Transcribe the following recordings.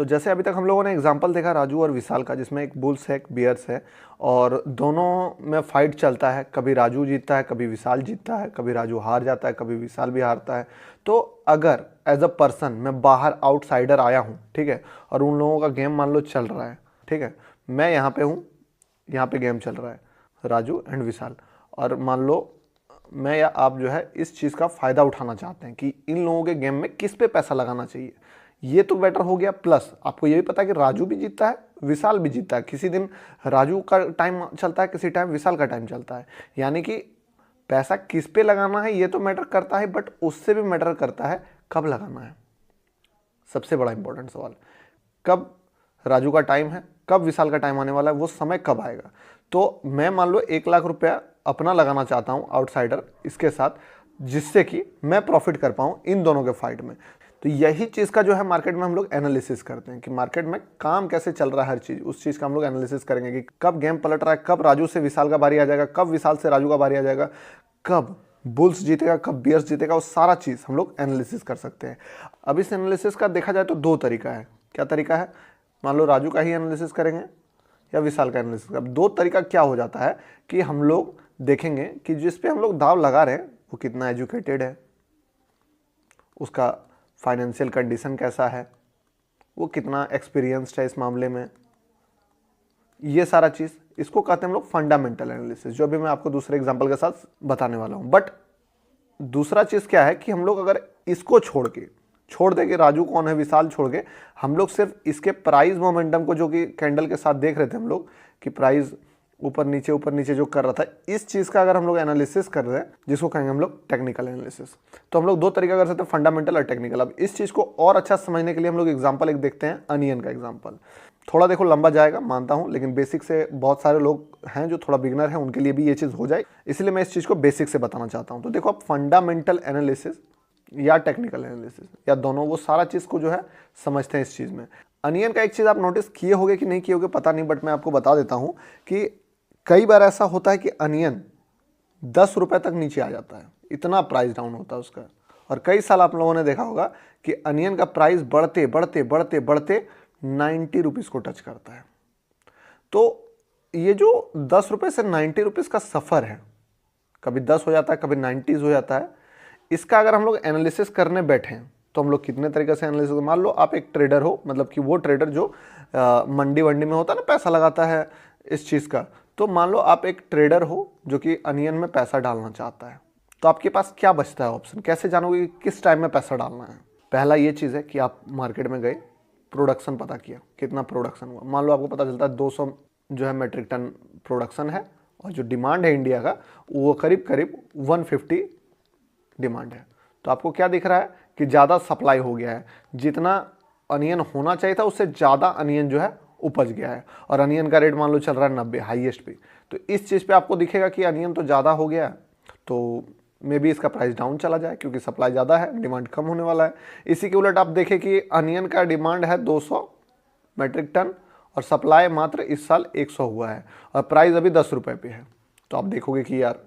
तो जैसे अभी तक हम लोगों ने एग्जांपल देखा राजू और विशाल का, जिसमें एक बुल्स है, एक बियर्स है, और दोनों में फाइट चलता है। कभी राजू जीतता है, कभी विशाल जीतता है, कभी राजू हार जाता है, कभी विशाल भी हारता है। तो अगर एज अ पर्सन मैं बाहर आउटसाइडर आया हूँ, ठीक है, और उन लोगों का गेम मान लो चल रहा है, ठीक है, मैं यहाँ पे हूँ, यहाँ पे गेम चल रहा है राजू एंड विशाल, और मान लो मैं या आप जो है इस चीज़ का फ़ायदा उठाना चाहते हैं कि इन लोगों के गेम में किस पे पैसा लगाना चाहिए। ये तो बेटर हो गया। प्लस आपको ये भी पता है कि राजू भी जीतता है, विशाल भी जीतता है। किसी दिन राजू का टाइम चलता है, किसी टाइम विशाल का टाइम चलता है। यानी कि पैसा किस पे लगाना है ये तो मैटर करता है, बट उससे भी मैटर करता है कब लगाना है। सबसे बड़ा इंपॉर्टेंट सवाल, कब राजू का टाइम है, कब विशाल का टाइम आने वाला है, वो समय कब आएगा। तो मैं मान लो 1,00,000 रुपया अपना लगाना चाहता हूँ आउटसाइडर इसके साथ, जिससे कि मैं प्रॉफिट कर पाऊँ इन दोनों के फाइट में। तो यही चीज़ का जो है मार्केट में हम लोग एनालिसिस करते हैं कि मार्केट में काम कैसे चल रहा है, हर चीज़ उस चीज़ का हम लोग एनालिसिस करेंगे कि कब गेम पलट रहा है, कब राजू से विशाल का बारी आ जाएगा, कब विशाल से राजू का बारी आ जाएगा, कब बुल्स जीतेगा, कब बियर्स जीतेगा, वो सारा चीज़ हम लोग एनालिसिस कर सकते हैं। अब इस एनालिसिस का देखा जाए तो 2 तरीका है। क्या तरीका है? मान लो राजू का ही एनालिसिस करेंगे या विशाल का एनालिसिस। अब 2 तरीका क्या हो जाता है कि हम लोग देखेंगे कि जिस पे हम लोग दाव लगा रहे हैं वो कितना एजुकेटेड है, उसका फाइनेंशियल कंडीशन कैसा है, वो कितना एक्सपीरियंस्ड है इस मामले में, ये सारा चीज़, इसको कहते हैं हम लोग फंडामेंटल एनालिसिस, जो अभी मैं आपको दूसरे एग्जांपल के साथ बताने वाला हूँ। बट दूसरा चीज़ क्या है कि हम लोग अगर इसको छोड़ देंगे, राजू कौन है, विशाल छोड़ के हम लोग सिर्फ इसके प्राइस मोमेंटम को, जो कि कैंडल के साथ देख रहे थे हम लोग कि प्राइस ऊपर नीचे जो कर रहा था, इस चीज़ का अगर हम लोग एनालिसिस कर रहे हैं, जिसको कहेंगे हम लोग टेक्निकल एनालिसिस, तो हम लोग 2 तरीका कर सकते हैं, फंडामेंटल और टेक्निकल। अब इस चीज़ को और अच्छा समझने के लिए हम लोग एग्जाम्पल एक देखते हैं, अनियन का एग्जाम्पल। थोड़ा देखो लंबा जाएगा मानता हूँ, लेकिन बेसिक से बहुत सारे लोग हैं जो थोड़ा बिगनर हैं, उनके लिए भी ये चीज़ हो जाए, इसलिए मैं इस चीज़ को बेसिक से बताना चाहता हूँ। तो देखो, आप फंडामेंटल एनालिसिस या टेक्निकल एनालिसिस या दोनों, वो सारा चीज़ को जो है समझते हैं इस चीज़ में। अनियन का एक चीज़ आप नोटिस किए होगे कि नहीं किए होगे पता नहीं, बट मैं आपको बता देता हूँ कि कई बार ऐसा होता है कि अनियन 10 रुपये तक नीचे आ जाता है, इतना प्राइस डाउन होता है उसका। और कई साल आप लोगों ने देखा होगा कि अनियन का प्राइस बढ़ते बढ़ते बढ़ते बढ़ते 90 रुपीज़ को टच करता है। तो ये जो 10 रुपये से 90 रुपीज़ का सफ़र है, कभी 10 हो जाता है, कभी 90 हो जाता है, इसका अगर हम लोग एनालिसिस करने बैठें तो हम लोग कितने तरीके से एनालिसिस, मान लो आप एक ट्रेडर हो, मतलब कि वो ट्रेडर जो मंडी वंडी में होता है ना, पैसा लगाता है इस चीज़ का। तो मान लो आप एक ट्रेडर हो जो कि अनियन में पैसा डालना चाहता है, तो आपके पास क्या बचता है ऑप्शन, कैसे जानोगे कि किस टाइम में पैसा डालना है। पहला ये चीज़ है कि आप मार्केट में गए, प्रोडक्शन पता किया, कितना प्रोडक्शन हुआ। मान लो आपको पता चलता है 200 जो है मेट्रिक टन प्रोडक्शन है, और जो डिमांड है इंडिया का वो करीब करीब 150 डिमांड है। तो आपको क्या दिख रहा है कि ज़्यादा सप्लाई हो गया है, जितना अनियन होना चाहिए था उससे ज़्यादा अनियन जो है उपज गया है, और अनियन का रेट मान लो चल रहा है 90 हाईएस्ट पे। तो इस चीज़ पे आपको दिखेगा कि अनियन तो ज़्यादा हो गया है, तो मे बी इसका प्राइस डाउन चला जाए, क्योंकि सप्लाई ज़्यादा है, डिमांड कम होने वाला है। इसी के उलट आप देखें कि अनियन का डिमांड है 200 मेट्रिक टन और सप्लाई मात्र इस साल 100 हुआ है, और प्राइस अभी 10 रुपये पे है। तो आप देखोगे कि यार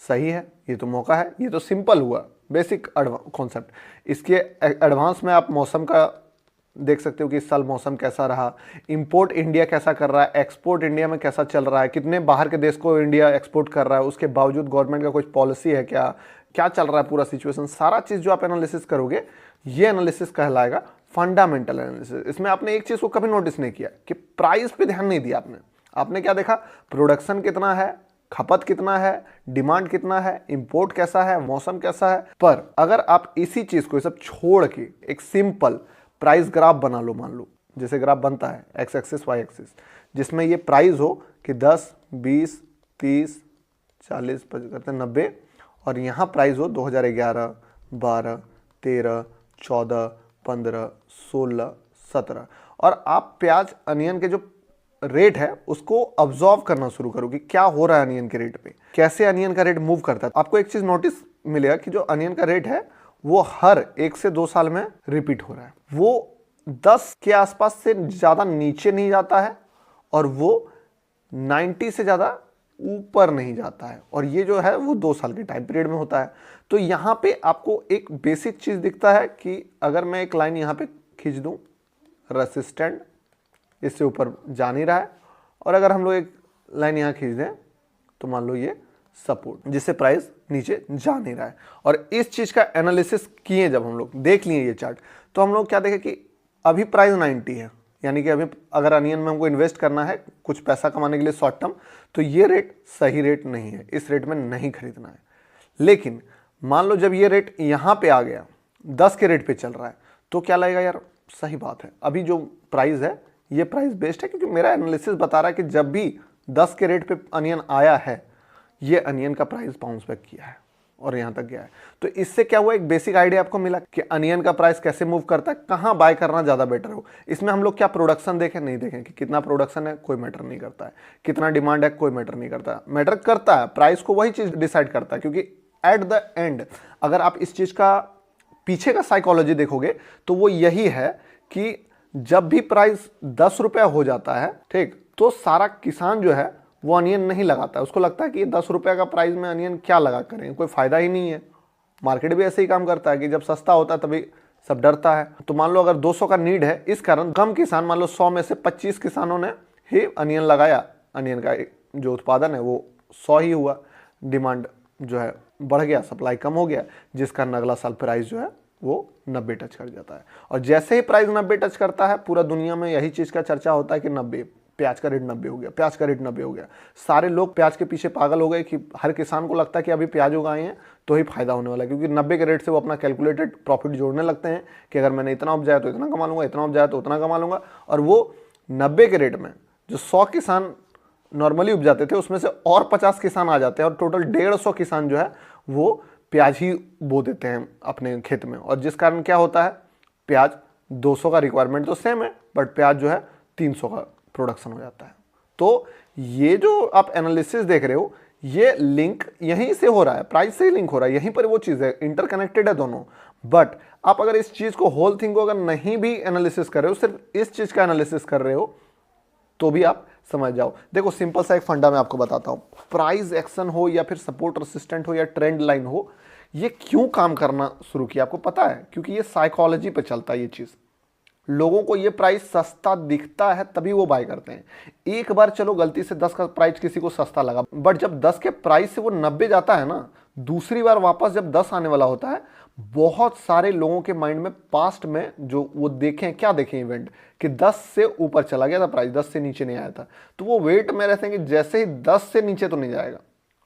सही है, ये तो मौका है। ये तो सिंपल हुआ, बेसिक कॉन्सेप्ट। इसके एडवांस में आप मौसम का देख सकते हो कि इस साल मौसम कैसा रहा, इंपोर्ट इंडिया कैसा कर रहा है, एक्सपोर्ट इंडिया में कैसा चल रहा है, कितने बाहर के देश को इंडिया एक्सपोर्ट कर रहा है, उसके बावजूद गवर्नमेंट का कुछ पॉलिसी है क्या, क्या चल रहा है पूरा सिचुएशन, सारा चीज़ जो आप एनालिसिस करोगे, ये एनालिसिस कहलाएगा फंडामेंटल एनालिसिस। इसमें आपने एक चीज़ को कभी नोटिस नहीं किया कि प्राइस पे ध्यान नहीं दिया आपने क्या देखा, प्रोडक्शन कितना है, खपत कितना है, डिमांड कितना है, इंपोर्ट कैसा है, मौसम कैसा है। पर अगर आप इसी चीज़ को सब छोड़ के एक सिंपल प्राइस ग्राफ बना लो, मान लो जैसे ग्राफ बनता है एक्स एक्सिस वाई एक्सिस, जिसमें ये प्राइस हो कि 10, 20, 30, 40, 50, 90, और यहाँ प्राइस हो 2011, 12, 13, 14, 15, 16, 17, और आप प्याज अनियन के जो रेट है उसको ऑब्जर्व करना शुरू करो कि क्या हो रहा है अनियन के रेट पे, कैसे अनियन का रेट मूव करता है। आपको एक चीज़ नोटिस मिलेगा कि जो अनियन का रेट है वो हर 1 से 2 साल में रिपीट हो रहा है। वो 10 के आसपास से ज़्यादा नीचे नहीं जाता है, और वो 90 से ज़्यादा ऊपर नहीं जाता है, और ये जो है वो 2 साल के टाइम पीरियड में होता है। तो यहाँ पे आपको एक बेसिक चीज़ दिखता है कि अगर मैं एक लाइन यहाँ पे खींच दूँ रेसिस्टेंट, इससे ऊपर जा नहीं रहा है, और अगर हम लोग एक लाइन यहाँ खींच दें तो मान लो ये सपोर्ट, जिससे प्राइस नीचे जा नहीं रहा है। और इस चीज़ का एनालिसिस किए जब हम लोग देख लिए ये चार्ट, तो हम लोग क्या देखें कि अभी प्राइस 90 है, यानी कि अभी अगर अनियन में हमको इन्वेस्ट करना है कुछ पैसा कमाने के लिए शॉर्ट टर्म, तो ये रेट सही रेट नहीं है, इस रेट में नहीं खरीदना है। लेकिन मान लो जब ये रेट यहाँ पे आ गया, 10 के रेट पे चल रहा है, तो क्या लगेगा यार सही बात है, अभी जो प्राइस है ये प्राइस बेस्ड है, क्योंकि मेरा एनालिसिस बता रहा है कि जब भी 10 के रेट पे अनियन आया है, ये अनियन का प्राइस बाउंस बैक किया है और यहाँ तक गया है। तो इससे क्या हुआ, एक बेसिक आइडिया आपको मिला कि अनियन का प्राइस कैसे मूव करता है, कहाँ बाय करना ज़्यादा बेटर हो। इसमें हम लोग क्या प्रोडक्शन देखें, नहीं देखें कि कितना प्रोडक्शन है, कोई मैटर नहीं करता है, कितना डिमांड है, कोई मैटर नहीं करता। मैटर करता है प्राइस को वही चीज़ डिसाइड करता है, क्योंकि एट द एंड अगर आप इस चीज़ का पीछे का साइकोलॉजी देखोगे तो वो यही है कि जब भी प्राइस 10 रुपया हो जाता है, ठीक, तो सारा किसान जो है वो अनियन नहीं लगाता है। उसको लगता है कि ये 10 रुपये का प्राइस में अनियन क्या लगा करें, कोई फायदा ही नहीं है। मार्केट भी ऐसे ही काम करता है कि जब सस्ता होता है तभी सब डरता है। तो मान लो अगर 200 का नीड है, इस कारण कम किसान, मान लो 100 में से 25 किसानों ने ही अनियन लगाया, अनियन का जो उत्पादन है वो 100 ही हुआ, डिमांड जो है बढ़ गया, सप्लाई कम हो गया, जिस कारण अगला साल प्राइस जो है वो 90 टच कर जाता है। और जैसे ही प्राइस 90 टच करता है, पूरा दुनिया में यही चीज़ का चर्चा होता है कि 90, प्याज का रेट 90 हो गया, प्याज का रेट 90 हो गया। सारे लोग प्याज के पीछे पागल हो गए कि हर किसान को लगता है कि अभी प्याज उगाए हैं तो ही फायदा होने वाला है, क्योंकि 90 के रेट से वो अपना कैलकुलेटेड प्रॉफिट जोड़ने लगते हैं कि अगर मैंने इतना उपजाया तो इतना कमा लूंगा, इतना उपजाया तो उतना कमा लूंगा। और वो 90 के रेट में जो 100 किसान नॉर्मली उपजाते थे, उसमें से और 50 किसान आ जाते हैं, और टोटल 150 किसान जो है वो प्याज ही बो देते हैं अपने खेत में। और जिस कारण क्या होता है, प्याज 200 का रिक्वायरमेंट तो सेम है, बट प्याज जो है 300 का प्रोडक्शन हो जाता है। तो ये जो आप एनालिसिस देख रहे हो, ये लिंक यहीं से हो रहा है, प्राइस से ही लिंक हो रहा है, यहीं पर वो चीज़ है, इंटरकनेक्टेड है दोनों। बट आप अगर इस चीज़ को, होल थिंग को अगर नहीं भी एनालिसिस कर रहे हो, सिर्फ इस चीज़ का एनालिसिस कर रहे हो, तो भी आप समझ जाओ। देखो सिंपल सा एक फंडा मैं आपको बताता हूँ, प्राइस एक्शन हो या फिर सपोर्ट रेसिस्टेंट हो या ट्रेंड लाइन हो, ये क्यों काम करना शुरू किया आपको पता है? क्योंकि ये साइकोलॉजी पे चलता है ये चीज़। लोगों को ये प्राइस सस्ता दिखता है तभी वो बाय करते हैं। एक बार चलो गलती से 10 का प्राइस किसी को सस्ता लगा, बट जब 10 के प्राइस से वो 90 जाता है ना, दूसरी बार वापस जब 10 आने वाला होता है, बहुत सारे लोगों के माइंड में पास्ट में जो वो देखें, क्या देखें इवेंट कि 10 से ऊपर चला गया था प्राइस, 10 से नीचे नहीं आया था, तो वो वेट में रहते हैं कि जैसे ही 10 से नीचे तो नहीं जाएगा,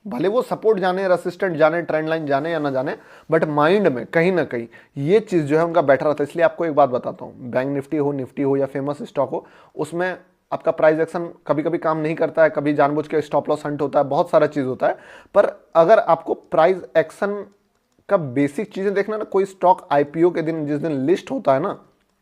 भले वो सपोर्ट जाने, रेसिस्टेंट जाने, ट्रेंड लाइन जाने या ना जाने, बट माइंड में कहीं ना कहीं ये चीज़ जो है उनका बैठा रहता है। इसलिए आपको एक बात बताता हूँ, बैंक निफ्टी हो या फेमस स्टॉक हो, उसमें आपका प्राइस एक्शन कभी कभी काम नहीं करता है, कभी जानबूझ के स्टॉप लॉस हंट होता है, बहुत सारा चीज़ होता है। पर अगर आपको प्राइस एक्शन का बेसिक चीज़ें देखना ना, कोई स्टॉक IPO के दिन, जिस दिन लिस्ट होता है ना,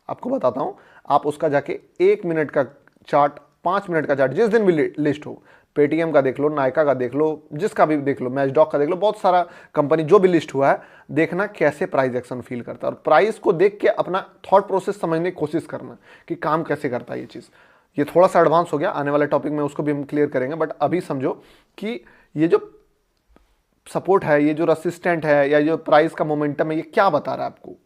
आपको बताता हूँ, आप उसका जाके 1 मिनट का चार्ट, 5 मिनट का चार्ट, जिस दिन भी लिस्ट हो, पेटीएम का देख लो, नायका का देख लो, जिसका भी देख लो, मैचडॉक का देख लो, बहुत सारा कंपनी जो भी लिस्ट हुआ है, देखना कैसे प्राइस एक्शन फील करता है, और प्राइस को देख के अपना थॉट प्रोसेस समझने की कोशिश करना कि काम कैसे करता है ये चीज़। ये थोड़ा सा एडवांस हो गया, आने वाले टॉपिक में उसको भी हम क्लियर करेंगे, बट अभी समझो कि ये जो सपोर्ट है, ये जो रेसिस्टेंट है, या जो प्राइस का मोमेंटम है, ये क्या बता रहा है आपको,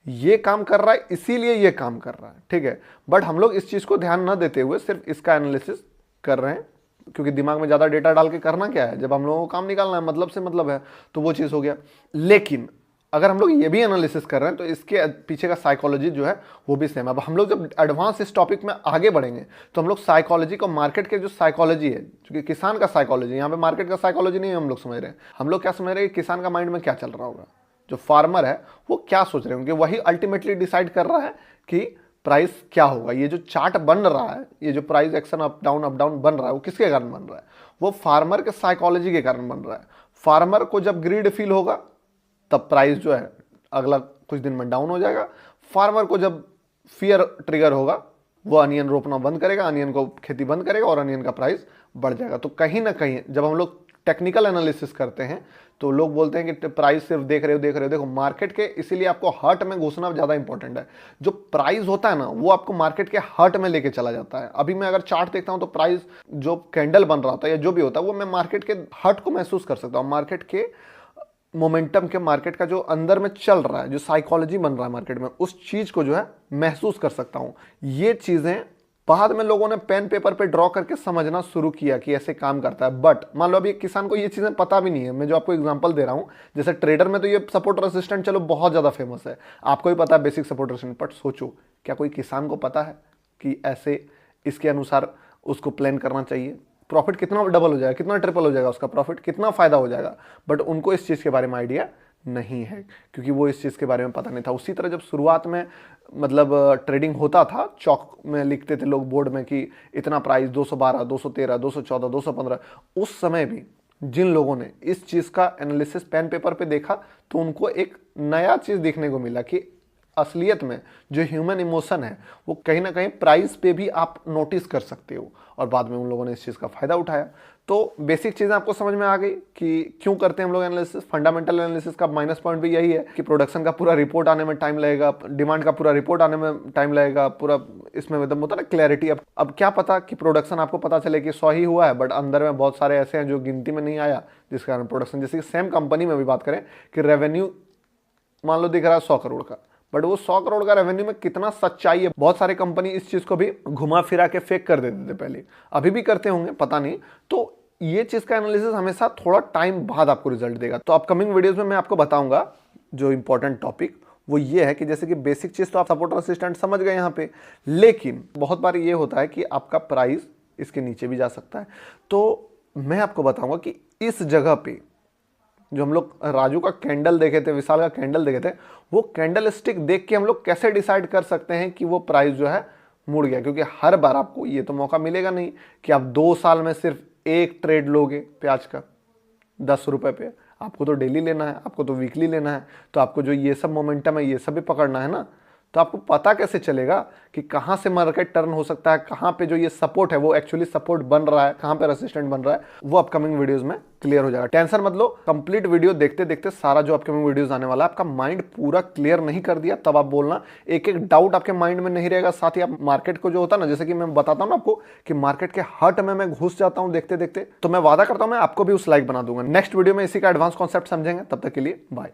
ये काम कर रहा है, इसीलिए ये काम कर रहा है, ठीक है। बट हम लोग इस चीज़ को ध्यान न देते हुए सिर्फ इसका एनालिसिस कर रहे हैं, क्योंकि दिमाग में ज़्यादा डेटा डाल के करना क्या है, जब हम लोगों को काम निकालना है, मतलब से मतलब है, तो वो चीज़ हो गया। लेकिन अगर हम लोग ये भी एनालिसिस कर रहे हैं तो इसके पीछे का साइकोलॉजी जो है वो भी सेम है। अब हम लोग जब एडवांस इस टॉपिक में आगे बढ़ेंगे तो हम लोग साइकोलॉजी को, मार्केट के जो साइकोलॉजी है, क्योंकि किसान का साइकोलॉजी, यहाँ पे मार्केट का साइकोलॉजी नहीं हम लोग समझ रहे हैं। हम लोग क्या समझ रहे हैं कि किसान का माइंड में क्या चल रहा होगा, जो फार्मर है वो क्या सोच रहे होंगे, वही अल्टीमेटली डिसाइड कर रहा है कि प्राइस क्या होगा। ये जो चार्ट बन रहा है, ये जो प्राइस एक्शन अप डाउन बन रहा है, वो किसके कारण बन रहा है? वो फार्मर के साइकोलॉजी के कारण बन रहा है। फार्मर को जब ग्रीड फील होगा तब प्राइस जो है अगला कुछ दिन में डाउन हो जाएगा। फार्मर को जब फियर ट्रिगर होगा वो अनियन रोपना बंद करेगा, अनियन को खेती बंद करेगा और अनियन का प्राइस बढ़ जाएगा। तो कहीं ना कहीं जब हम लोग टेक्निकल एनालिसिस करते हैं तो लोग बोलते हैं कि प्राइस सिर्फ देख रहे हो। देखो मार्केट के, इसीलिए आपको हर्ट में घुसना ज़्यादा इंपॉर्टेंट है। जो प्राइस होता है ना वो आपको मार्केट के हर्ट में लेके चला जाता है। अभी मैं अगर चार्ट देखता हूं तो प्राइस जो कैंडल बन रहा होता है या जो भी होता है वो मैं मार्केट के हर्ट को महसूस कर सकता हूँ, मार्केट के मोमेंटम के मार्केट का जो अंदर में चल रहा है, जो साइकोलॉजी बन रहा है मार्केट में, उस चीज को जो है महसूस कर सकता हूं। ये चीजें बाद में लोगों ने पेन पेपर पे ड्रॉ करके समझना शुरू किया कि ऐसे काम करता है। बट मान लो अभी किसान को ये चीजें पता भी नहीं है। मैं जो आपको एग्जांपल दे रहा हूं, जैसे ट्रेडर में तो ये सपोर्ट रेसिस्टेंट चलो बहुत ज्यादा फेमस है, आपको भी पता है बेसिक सपोर्ट रेसिस्टेंट। बट सोचो, क्या कोई किसान को पता है कि ऐसे इसके अनुसार उसको प्लान करना चाहिए? प्रॉफिट कितना डबल हो जाएगा, कितना ट्रिपल हो जाएगा उसका प्रॉफिट, कितना फायदा हो जाएगा? बट उनको इस चीज के बारे में आइडिया नहीं है, क्योंकि वो इस चीज के बारे में पता नहीं था। उसी तरह जब शुरुआत में मतलब ट्रेडिंग होता था, चौक में लिखते थे लोग बोर्ड में कि इतना प्राइस 212, 213, 214, 215, उस समय भी जिन लोगों ने इस चीज का एनालिसिस पेन पेपर पे देखा तो उनको एक नया चीज देखने को मिला कि असलियत में जो ह्यूमन इमोशन है वो कहीं ना कहीं प्राइस पे भी आप नोटिस कर सकते हो। और बाद में उन लोगों ने इस चीज़ का फायदा उठाया। तो बेसिक चीज़ें आपको समझ में आ गई कि क्यों करते हैं हम लोग एनालिसिस। फंडामेंटल एनालिसिस का माइनस पॉइंट भी यही है कि प्रोडक्शन का पूरा रिपोर्ट आने में टाइम लगेगा, डिमांड का पूरा रिपोर्ट आने में टाइम लगेगा, पूरा इसमें मतलब होता है ना क्लैरिटी। अब क्या पता कि प्रोडक्शन आपको पता चले कि 100 ही हुआ है, बट अंदर में बहुत सारे ऐसे हैं जो गिनती में नहीं आया, जिस कारण प्रोडक्शन, जैसे कि सेम कंपनी में भी बात करें कि रेवेन्यू मान लो दिख रहा है 100 करोड़ का, बट वो 100 करोड़ का रेवेन्यू में कितना सच्चाई है। बहुत सारी कंपनी इस चीज को भी घुमा फिरा के फेक कर देते थे पहले, अभी भी करते होंगे पता नहीं। तो ये चीज का एनालिसिस हमेशा थोड़ा टाइम बाद आपको रिजल्ट देगा। तो अपकमिंग वीडियोस में मैं आपको बताऊंगा जो इंपॉर्टेंट टॉपिक वो ये है कि जैसे कि बेसिक चीज तो आप सपोर्ट रेसिस्टेंट समझ गए यहाँ पे, लेकिन बहुत बार ये होता है कि आपका प्राइस इसके नीचे भी जा सकता है। तो मैं आपको बताऊंगा कि इस जगह पे जो हम लोग राजू का कैंडल देखे थे, विशाल का कैंडल देखे थे, वो कैंडल स्टिक देख के हम लोग कैसे डिसाइड कर सकते हैं कि वो प्राइस जो है मुड़ गया। क्योंकि हर बार आपको ये तो मौका मिलेगा नहीं कि आप 2 साल में सिर्फ एक ट्रेड लोगे प्याज का 10 रुपए पे। आपको तो डेली लेना है, आपको तो वीकली लेना है, तो आपको जो ये सब मोमेंटम है ये सब भी पकड़ना है ना। तो आपको पता कैसे चलेगा कि कहाँ से मार्केट टर्न हो सकता है, कहाँ पे जो ये सपोर्ट है वो एक्चुअली सपोर्ट बन रहा है, कहाँ पे रेसिस्टेंट बन रहा है, वो अपकमिंग वीडियोस में क्लियर हो जाएगा। टेंशन मत लो, कंप्लीट वीडियो देखते देखते सारा जो अपकमिंग वीडियोस आने वाला है आपका माइंड पूरा क्लियर नहीं कर दिया तब आप बोलना, एक एक डाउट आपके माइंड में नहीं रहेगा। साथ ही आप मार्केट को जो होता है ना, जैसे कि मैं बताता हूँ ना आपको कि मार्केट के हर्ट में मैं घुस जाता हूँ देखते देखते, तो मैं वादा करता हूँ मैं आपको भी उस लाइक बना दूंगा। नेक्स्ट वीडियो में इसी का एडवांस कॉन्सेप्ट समझेंगे, तब तक के लिए बाय।